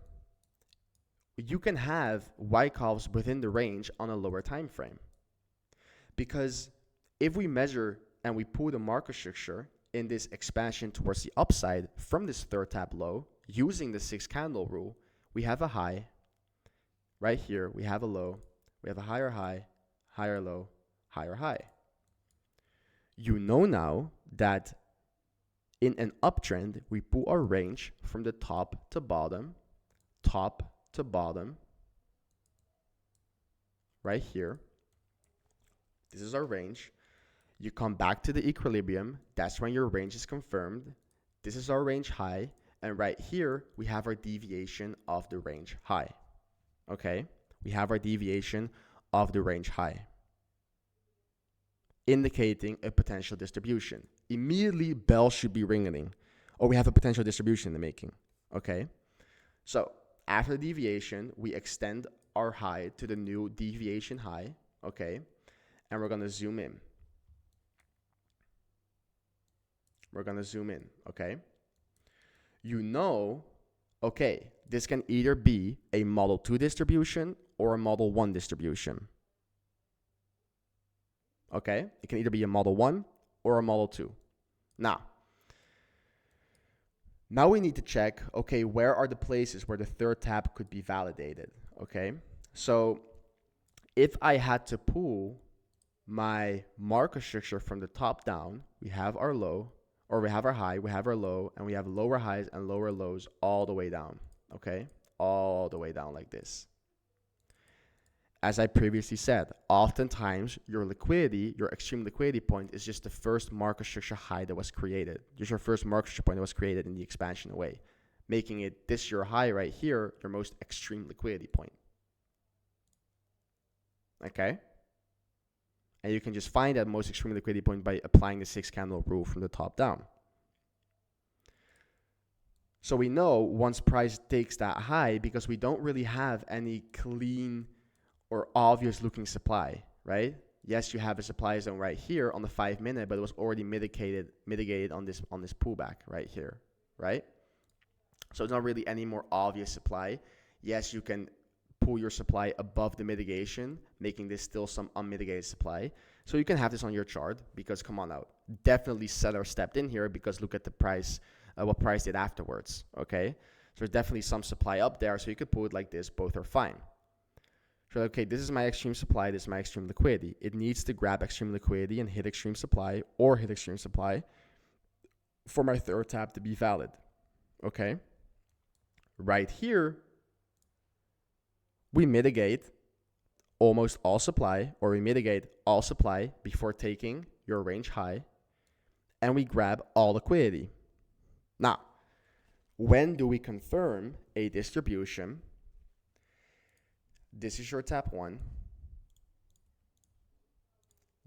you can have Wyckoffs within the range on a lower time frame. Because if we measure and we pull the market structure in this expansion towards the upside from this third tap low, using the 6 candle rule, we have a high. Right here, we have a low. We have a higher high, higher low, higher high. You know now that in an uptrend, we pull our range from the top to bottom, right here. This is our range. You come back to the equilibrium. That's when your range is confirmed. This is our range high. And right here, we have our deviation of the range high. Okay? We have our deviation of the range high. indicating a potential distribution. Immediately, bells should be ringing, or we have a potential distribution in the making. Okay? So after the deviation, we extend our high to the new deviation high. Okay? And we're going to zoom in. We're going to zoom in. Okay? You know, okay, this can either be a model 2 distribution or a model 1 distribution. Okay? It can either be a model 1 or a model 2. Now we need to check, okay, where are the places where the third tab could be validated, okay? So if I had to pull my marker structure from the top down, we have our low, or we have our high, we have our low, and we have lower highs and lower lows all the way down, okay? All the way down like this. As I previously said, oftentimes your liquidity, your extreme liquidity point is just the first market structure high that was created. Just your first market structure point that was created in the expansion away, making it this your high right here, your most extreme liquidity point. Okay? And you can just find that most extreme liquidity point by applying the 6 candle rule from the top down. So we know once price takes that high, because we don't really have any clean or obvious looking supply, right? Yes, you have a supply zone right here on the 5-minute, but it was already mitigated on this pullback right here, right? So it's not really any more obvious supply. Yes, you can pull your supply above the mitigation, making this still some unmitigated supply. So you can have this on your chart because, come on out, definitely seller stepped in here because look at the price, what price did afterwards, okay? So there's definitely some supply up there, so you could pull it like this, both are fine. So, okay, this is my extreme supply, this is my extreme liquidity. It needs to grab extreme liquidity and hit extreme supply or hit extreme supply for my third tab to be valid, okay? Right here, we mitigate almost all supply, or we mitigate all supply before taking your range high, and we grab all liquidity. Now, when do we confirm a distribution? This is your tab 1,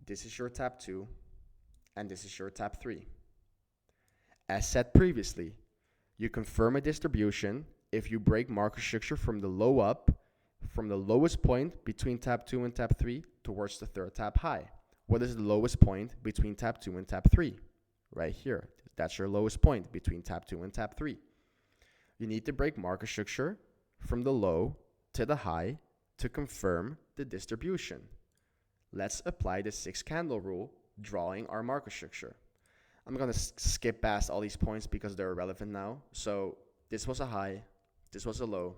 this is your tab 2, and this is your tab 3. As said previously, you confirm a distribution if you break market structure from the low up, from the lowest point between tab 2 and tab 3 towards the third tab high. What is the lowest point between tab 2 and tab 3? Right here. That's your lowest point between tab 2 and tab 3. You need to break market structure from the low to the high to confirm the distribution. Let's apply the 6 candle rule, drawing our market structure. I'm going to skip past all these points because they're irrelevant now. So this was a high, this was a low,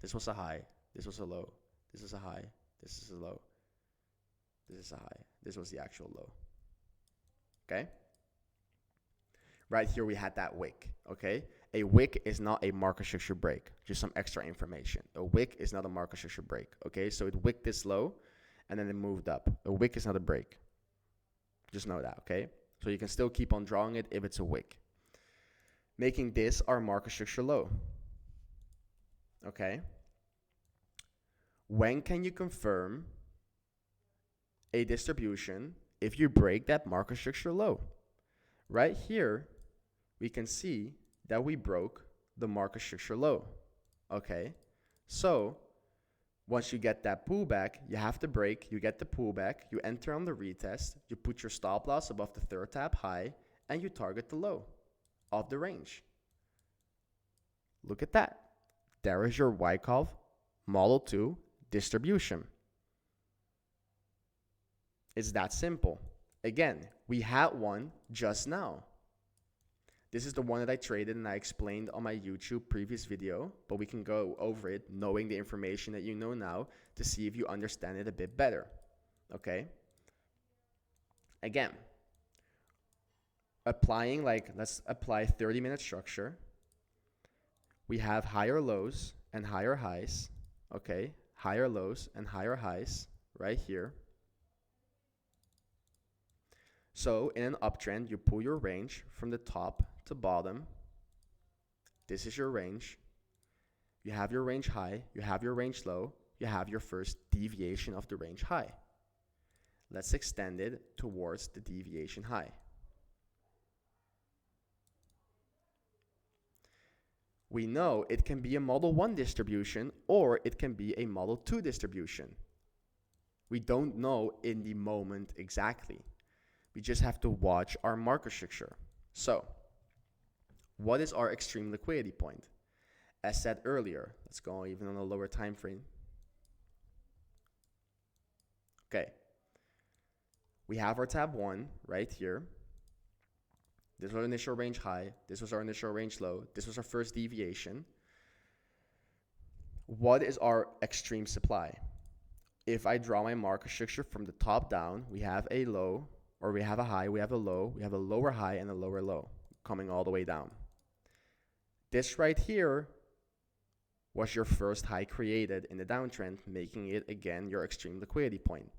this was a high, this was a low, this is a high, this is a low, this is a high, this was the actual low. Okay? Right here we had that wick, okay? A wick is not a market structure break. Just some extra information. A wick is not a market structure break, okay? So it wicked this low, and then it moved up. A wick is not a break. Just know that, okay? So you can still keep on drawing it if it's a wick. Making this our market structure low, okay? When can you confirm a distribution if you break that market structure low? Right here, we can see that we broke the market structure low, okay? So once you get that pullback, you have to break, you get the pullback, you enter on the retest, you put your stop loss above the third tab high, and you target the low of the range. Look at that. There is your Wyckoff Model 2 distribution. It's that simple. Again, we had one just now. This is the one that I traded and I explained on my YouTube previous video, but we can go over it knowing the information that you know now to see if you understand it a bit better, okay? Again, applying, let's apply 30-minute structure. We have higher lows and higher highs, okay? Higher lows and higher highs right here. So in an uptrend, you pull your range from the top to bottom. This is your range. You have your range high, you have your range low, you have your first deviation of the range high. Let's extend it towards the deviation high. We know it can be a model 1 distribution or it can be a model 2 distribution. We don't know in the moment exactly. We just have to watch our market structure. So, what is our extreme liquidity point? As said earlier, let's go even on a lower time frame. Okay. We have our tab 1 right here. This was our initial range high. This was our initial range low. This was our first deviation. What is our extreme supply? If I draw my market structure from the top down, we have a low, or we have a high, we have a low, we have a lower high and a lower low coming all the way down. This right here was your first high created in the downtrend, making it again your extreme liquidity point.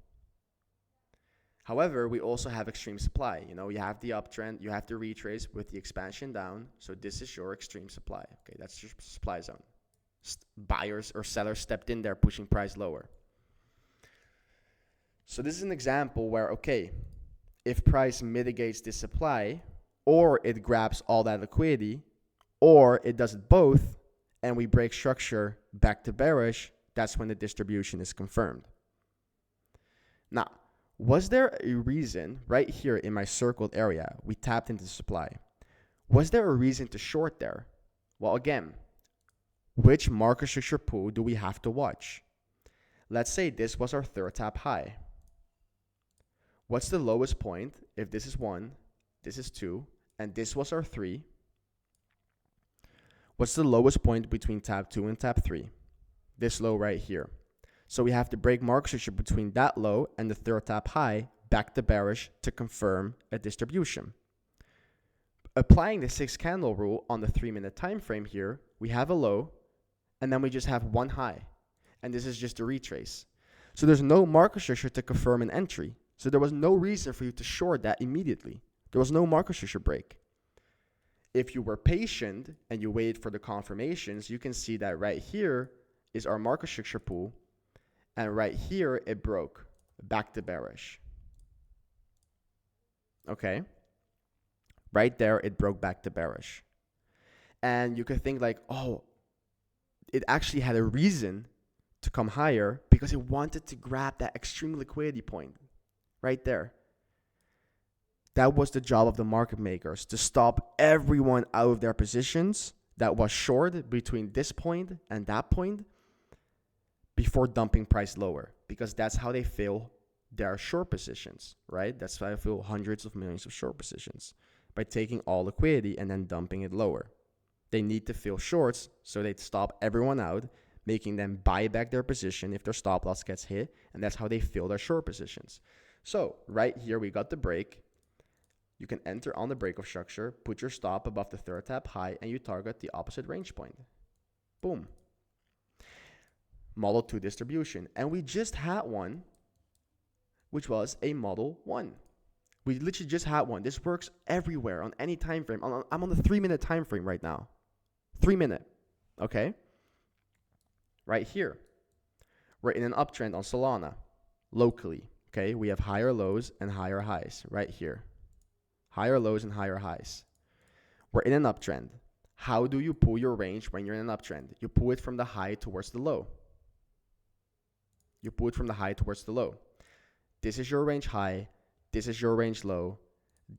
However, we also have extreme supply. You know, you have the uptrend, you have the retrace with the expansion down. So this is your extreme supply. Okay, that's your supply zone. Buyers or sellers stepped in there, pushing price lower. So this is an example where, okay, if price mitigates the supply, or it grabs all that liquidity, or it does it both, and we break structure back to bearish, that's when the distribution is confirmed. Now, was there a reason right here in my circled area, we tapped into supply? Was there a reason to short there? Well, again, which market structure pool do we have to watch? Let's say this was our third tap high. What's the lowest point? If this is 1, this is 2, and this was our 3. What's the lowest point between tab 2 and tab 3? This low right here. So we have to break market structure between that low and the third tap high back to bearish to confirm a distribution. Applying the 6 candle rule on the 3-minute time frame here, we have a low and then we just have one high. And this is just a retrace. So there's no market structure to confirm an entry. So there was no reason for you to short that immediately. There was no market structure break. If you were patient and you waited for the confirmations, you can see that right here is our market structure pool. And right here, it broke back to bearish. Okay? Right there, it broke back to bearish. And you could think like, oh, it actually had a reason to come higher because it wanted to grab that extreme liquidity point right there. That was the job of the market makers, to stop everyone out of their positions that was short between this point and that point before dumping price lower, because that's how they fill their short positions, right? That's how they fill hundreds of millions of short positions, by taking all liquidity and then dumping it lower. They need to fill shorts, so they stop everyone out, making them buy back their position if their stop loss gets hit, and that's how they fill their short positions. So right here, we got the break. You can enter on the break of structure, put your stop above the third tap high, and you target the opposite range point. Boom. Model 2 distribution. And we just had one, which was a model 1. We literally just had one. This works everywhere on any time frame. I'm on the 3-minute time frame right now. 3-minute. Okay? Right here. We're in an uptrend on Solana locally. Okay? We have higher lows and higher highs right here. Higher lows and higher highs. We're in an uptrend. How do you pull your range when you're in an uptrend? You pull it from the high towards the low. You pull it from the high towards the low. This is your range high. This is your range low.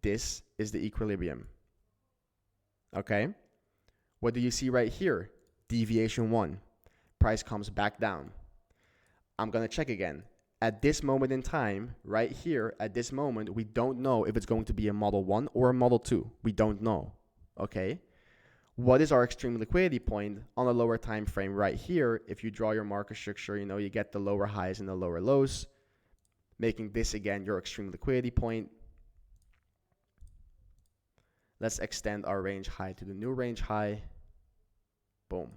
This is the equilibrium. Okay? What do you see right here? Deviation 1. Price comes back down. I'm going to check again. At this moment in time, right here, at this moment, we don't know if it's going to be a Model 1 or a Model 2. We don't know. Okay? What is our extreme liquidity point on a lower time frame right here? If you draw your market structure, you know, you get the lower highs and the lower lows, making this again your extreme liquidity point. Let's extend our range high to the new range high. Boom.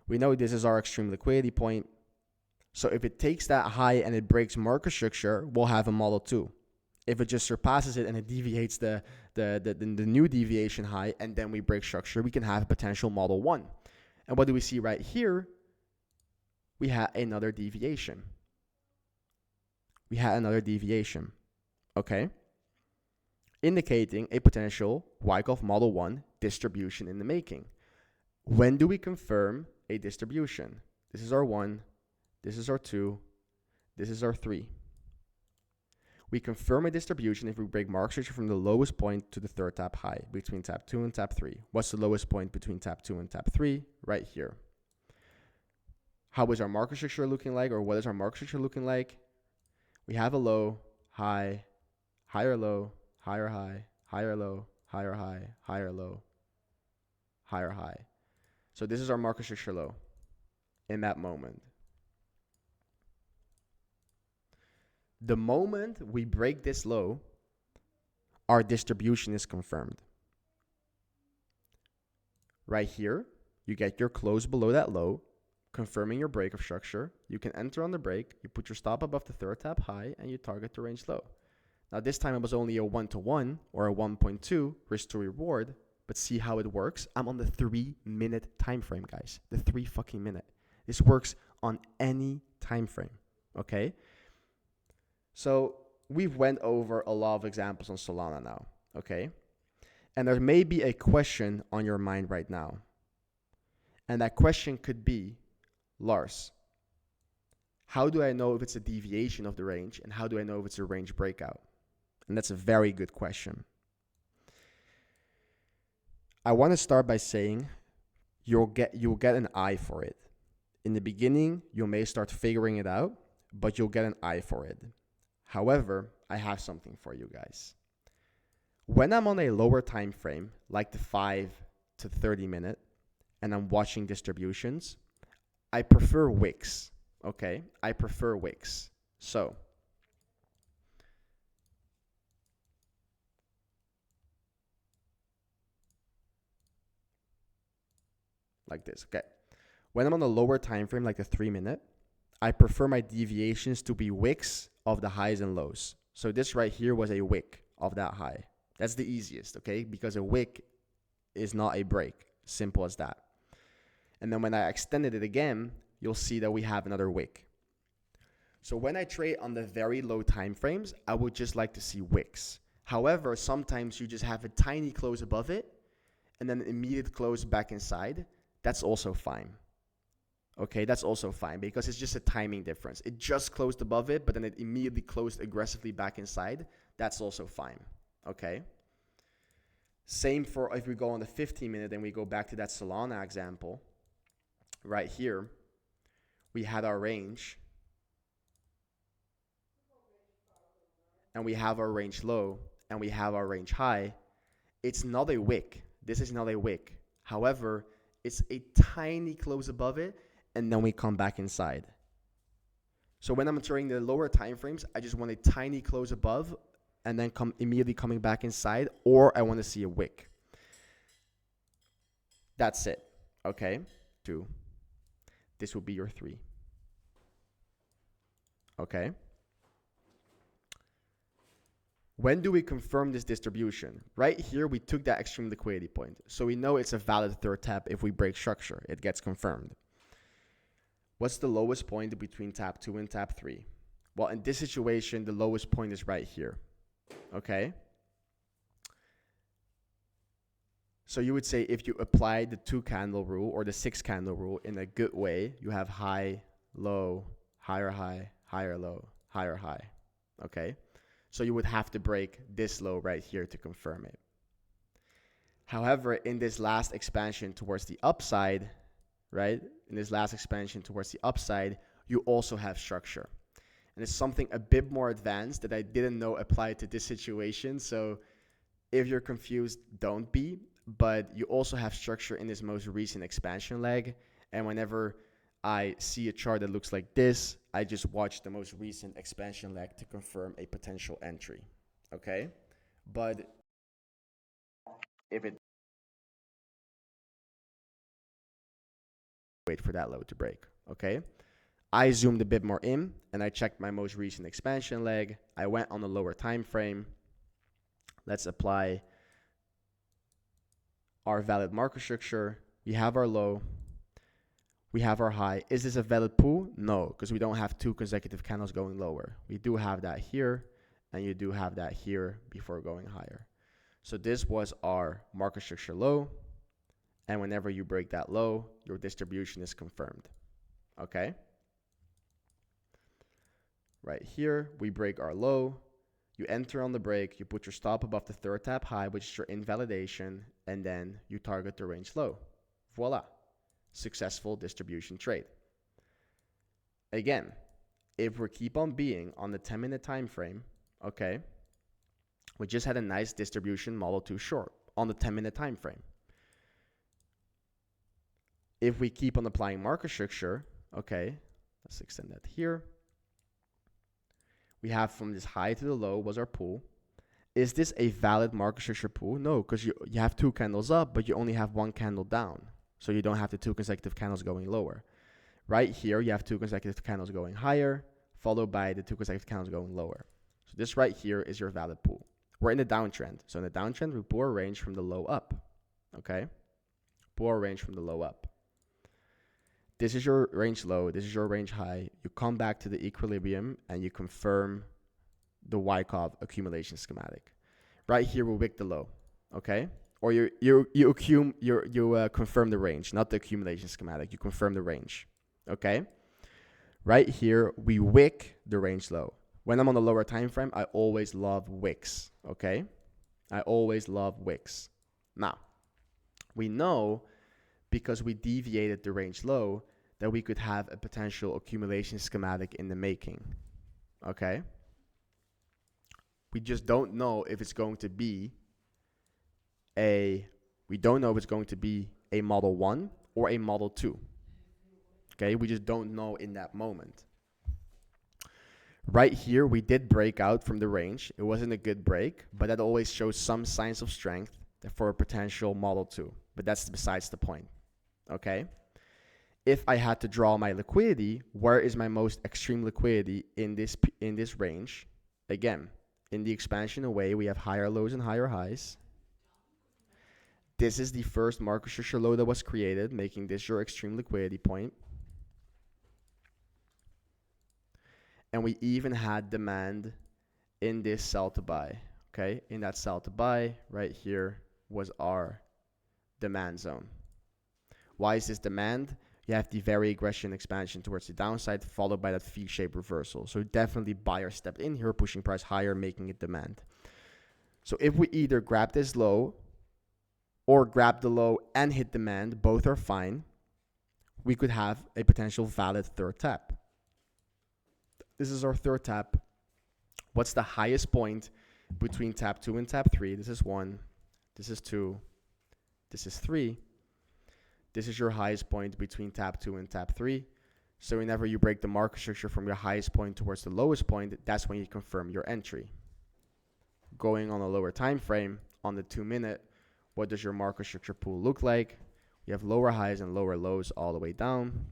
We know this is our extreme liquidity point. So if it takes that high and it breaks market structure, we'll have a Model 2. If it just surpasses it and it deviates the new deviation high and then we break structure, we can have a potential Model 1. And what do we see right here? We have another deviation. we had another deviation, okay? Indicating a potential Wyckoff Model 1 distribution in the making. When do we confirm a distribution? This is our 1, this is our 2, this is our 3. We confirm a distribution if we break mark structure from the lowest point to the third tap high between tap 2 and tap 3. What's the lowest point between tap 2 and tap 3? Right here. How is our market structure looking like, or what is our market structure looking like? We have a low, high, higher low, higher high, higher low, higher high, higher low, higher high. So this is our market structure low in that moment. The moment we break this low, our distribution is confirmed. Right here, you get your close below that low, confirming your break of structure. You can enter on the break, you put your stop above the third tap high, and you target the range low. Now this time it was only a 1-to-1 or a 1.2 risk to reward, but see how it works? I'm on the 3-minute time frame, guys. The 3 fucking minute. This works on any time frame, okay? So we've went over a lot of examples on Solana now, okay? And there may be a question on your mind right now. And that question could be, Lars, how do I know if it's a deviation of the range, and how do I know if it's a range breakout? And that's a very good question. I want to start by saying you'll get an eye for it. In the beginning, you may start figuring it out, but you'll get an eye for it. However, I have something for you guys. When I'm on a lower time frame, like the 5 to 30 minute, and I'm watching distributions, I prefer wicks, okay? I prefer wicks. So, like this, okay? When I'm on a lower time frame, like the 3 minute, I prefer my deviations to be wicks of the highs and lows. So this right here was a wick of that high. That's the easiest, okay? Because a wick is not a break. Simple as that. And then when I extended it again, you'll see that we have another wick. So when I trade on the very low time frames, I would just like to see wicks. However, sometimes you just have a tiny close above it and then an immediate close back inside. That's also fine. Okay, that's also fine because it's just a timing difference. It just closed above it, but then it immediately closed aggressively back inside. That's also fine. Okay. Same for if we go on the 15 minute and we go back to that Solana example. Right here, we had our range. And we have our range low. And we have our range high. It's not a wick. This is not a wick. However, it's a tiny close above it. And then we come back inside. So when I'm entering the lower time frames, I just want a tiny close above and then immediately coming back inside, or I want to see a wick. That's it. Okay? 2. This will be your 3. Okay? When do we confirm this distribution? Right here, we took that extreme liquidity point. So we know it's a valid third tap if we break structure. It gets confirmed. What's the lowest point between tap 2 and tap 3? Well, in this situation, the lowest point is right here. Okay? So you would say if you apply the 2 candle rule or the 6 candle rule in a good way, you have high, low, higher high, higher low, higher high. Okay? So you would have to break this low right here to confirm it. However, in this last expansion towards the upside, right? In this last expansion towards the upside, you also have structure. And it's something a bit more advanced that I didn't know applied to this situation. So if you're confused, don't be. But you also have structure in this most recent expansion leg. And whenever I see a chart that looks like this, I just watch the most recent expansion leg to confirm a potential entry. Okay? But if it wait for that low to break. Okay? I zoomed a bit more in and I checked my most recent expansion leg. I went on a lower time frame. Let's apply our valid market structure. We have our low. We have our high. Is this a valid pool? No, because we don't have 2 consecutive candles going lower. We do have that here, and you do have that here before going higher. So this was our market structure low, and whenever you break that low, your distribution is confirmed. Okay? Right here, we break our low. You enter on the break, you put your stop above the 3rd tap high, which is your invalidation, and then you target the range low. Voila. Successful distribution trade. Again, if we keep on being on the 10-minute time frame, okay, we just had a nice distribution model 2 short on the 10-minute time frame. If we keep on applying market structure, okay, let's extend that here. We have from this high to the low was our pool. Is this a valid market structure pool? No, because you have 2 candles up, but you only have 1 candle down. So you don't have the 2 consecutive candles going lower. Right here, you have 2 consecutive candles going higher, followed by the 2 consecutive candles going lower. So this right here is your valid pool. We're in the downtrend. So in the downtrend, we pull a range from the low up. Okay? Pull a range from the low up. This is your range low. This is your range high. You come back to the equilibrium and you confirm the Wyckoff accumulation schematic. Right here, we wick the low. Okay? Or you confirm the range, not the accumulation schematic. You confirm the range. Okay? Right here, we wick the range low. When I'm on the lower time frame, I always love wicks. Okay? I always love wicks. Now, we know because we deviated the range low that we could have a potential accumulation schematic in the making. Okay? We just don't know if it's going to be a model 1 or a model 2. Okay? We just don't know in that moment. Right here, we did break out from the range. It wasn't a good break, but that always shows some signs of strength for a potential model 2. But that's besides the point. Okay? If I had to draw my liquidity, where is my most extreme liquidity in this range? Again, in the expansion away, we have higher lows and higher highs. This is the first market structure low that was created, making this your extreme liquidity point. And we even had demand in this sell to buy. Okay, in that sell to buy right here was our demand zone. Why is this demand? You have the very aggression expansion towards the downside, followed by that V-shaped reversal. So definitely buyer stepped in here, pushing price higher, making it demand. So if we either grab this low or grab the low and hit demand, both are fine. We could have a potential valid 3rd tap. This is our 3rd tap. What's the highest point between tap 2 and tap 3? This is 1. This is 2. This is 3. This is your highest point between tap 2 and tap 3. So whenever you break the market structure from your highest point towards the lowest point, that's when you confirm your entry. Going on a lower time frame, on the 2-minute, what does your market structure pool look like? You have lower highs and lower lows all the way down.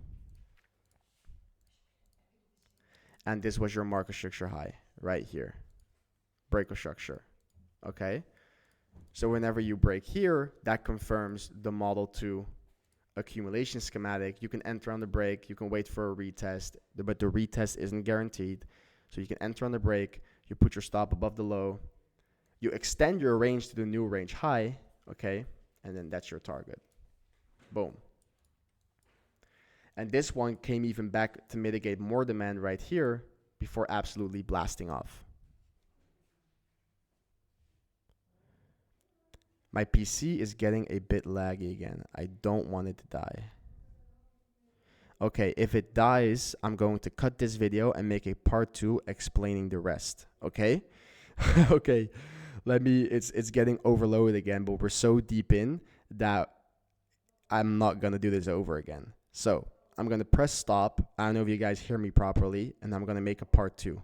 And this was your market structure high right here. Break of structure. Okay? So whenever you break here, that confirms the model 2 accumulation schematic. You can enter on the break. You can wait for a retest, but the retest isn't guaranteed. So you can enter on the break. You put your stop above the low. You extend your range to the new range high. Okay? And then that's your target. Boom. And this one came even back to mitigate more demand right here before absolutely blasting off. My PC is getting a bit laggy again. I don't want it to die. Okay, if it dies, I'm going to cut this video and make a part 2 explaining the rest. Okay? Okay. It's getting overloaded again, but we're so deep in that I'm not going to do this over again. So I'm going to press stop. I don't know if you guys hear me properly, and I'm going to make a part 2.